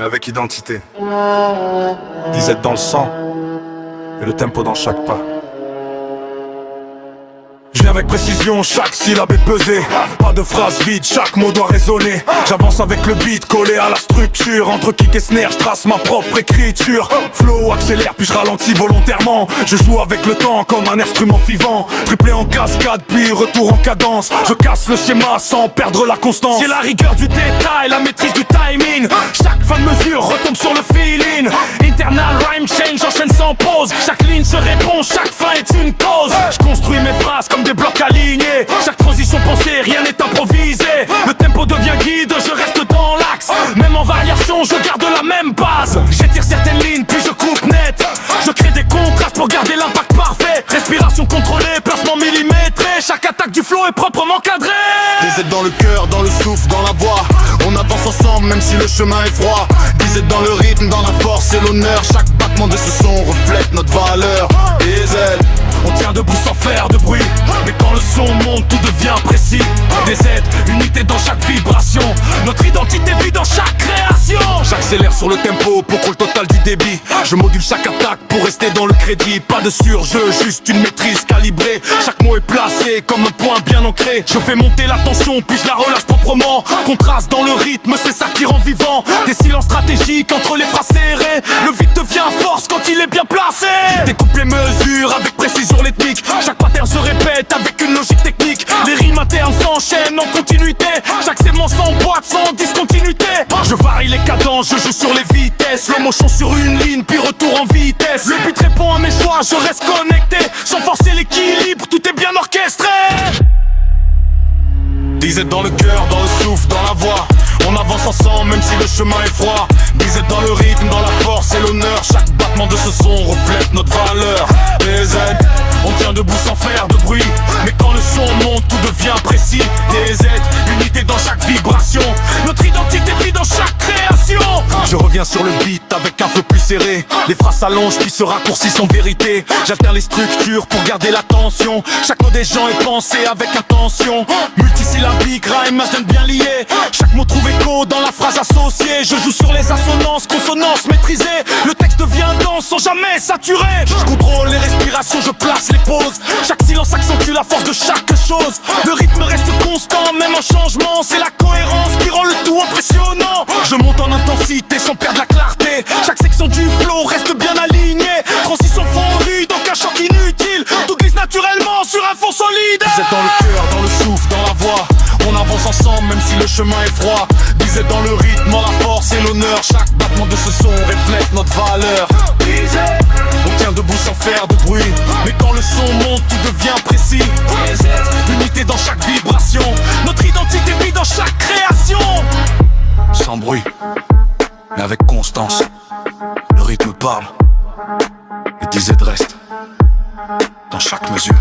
mais avec identité. Disette dans le sang, et le tempo dans chaque pas. Je viens avec précision, chaque syllabe est pesée. Pas de phrase vide, chaque mot doit résonner. J'avance avec le beat collé à la structure. Entre kick et snare, je trace ma propre écriture. Flow accélère puis je ralentis volontairement. Je joue avec le temps comme un instrument vivant. Triplé en cascade puis retour en cadence. Je casse le schéma sans perdre la constance. C'est la rigueur du détail, la maîtrise du timing. Chaque fin de mesure retombe sur le feeling. Internal rhyme change, j'enchaîne sans pause. Chaque ligne se répond, chaque fin est une cause. Je construis mes phrases comme des blocs alignés. Chaque transition pensée, rien n'est improvisé. Le tempo devient guide, je reste dans l'axe. Même en variation, je garde la même base. J'étire certaines lignes, puis je coupe net. Je crée des contrastes pour garder l'impact parfait. Respiration contrôlée, placement millimétré. Chaque attaque du flow est proprement cadrée. Disette dans le cœur, dans le souffle, dans la voix. On avance ensemble même si le chemin est froid. Disette dans le rythme, dans la force et l'honneur. Chaque battement de ce son reflète notre valeur. Disette, on tient debout sans faire de bruit. Mais quand le son monte, tout devient précis. Des aides, unité dans chaque vibration. Notre identité vit dans chaque création. J'accélère sur le tempo pour le total du débit. Je module chaque attaque pour rester dans le crédit. Pas de surjeu, juste une maîtrise calibrée. Chaque mot est placé comme un point bien ancré. Je fais monter la tension puis je la relâche proprement. Contraste dans le rythme, c'est ça qui rend vivant. Des silences stratégiques entre les phrases serrées. Le vide devient force quand il est bien placé. Découpe les mesures avec précision rythmique. Chaque pattern se répète avec une logique technique. Les rimes internes s'enchaînent en continuité. Chaque segment s'emboîte sans discontinuité. Je varie les cadences, je joue sur les vitesses. Le motion sur une ligne puis retour en vitesse. Le beat répond à mes choix, je reste connecté. Sans forcer l'équilibre, tout est bien orchestré. Disette dans le cœur, dans le souffle, dans la voix. On avance ensemble même si le chemin est froid. Disette dans le rythme, dans la force et l'honneur. Chaque battement de ce son reflète notre valeur. Disette, on tient debout sans faire de bruit. Mais quand le son monte, tout devient précis. Disette, unité dans chaque vibration. Notre identité vit dans chaque création. Je reviens sur le beat avec un peu plus serré. Les phrases s'allongent puis se raccourcissent en vérité. J'alterne les structures pour garder la tension. Chaque mot des gens est pensé avec intention. Multisyllabique, rhyme, j'aime bien lié. Chaque mot trouve écho dans la phrase associée. Je joue sur les assonances, consonances maîtrisées. Le texte devient dense sans jamais saturer. Je contrôle les respirations, je place les pauses. Chaque silence accentue la force de chaque chose. Le rythme reste constant, même en changement. C'est la cohérence qui rend le tout impressionnant. Je monte en intensité sans perdre la clarté. Chaque section du flow reste bien alignée. Transition fondue, donc un choc inutile. Tout glisse naturellement sur un fond solide. Disette dans le cœur, dans le souffle, dans la voix. On avance ensemble même si le chemin est froid. Disette dans le rythme, dans la force et l'honneur. Chaque battement de ce son reflète notre valeur. Disette, on tient debout sans faire de bruit. Mais quand le son monte, tout devient précis. Disette, unité dans chaque vibration. Notre identité vit dans chaque création. Sans bruit, mais avec constance. Le rythme parle et Disette reste dans chaque mesure.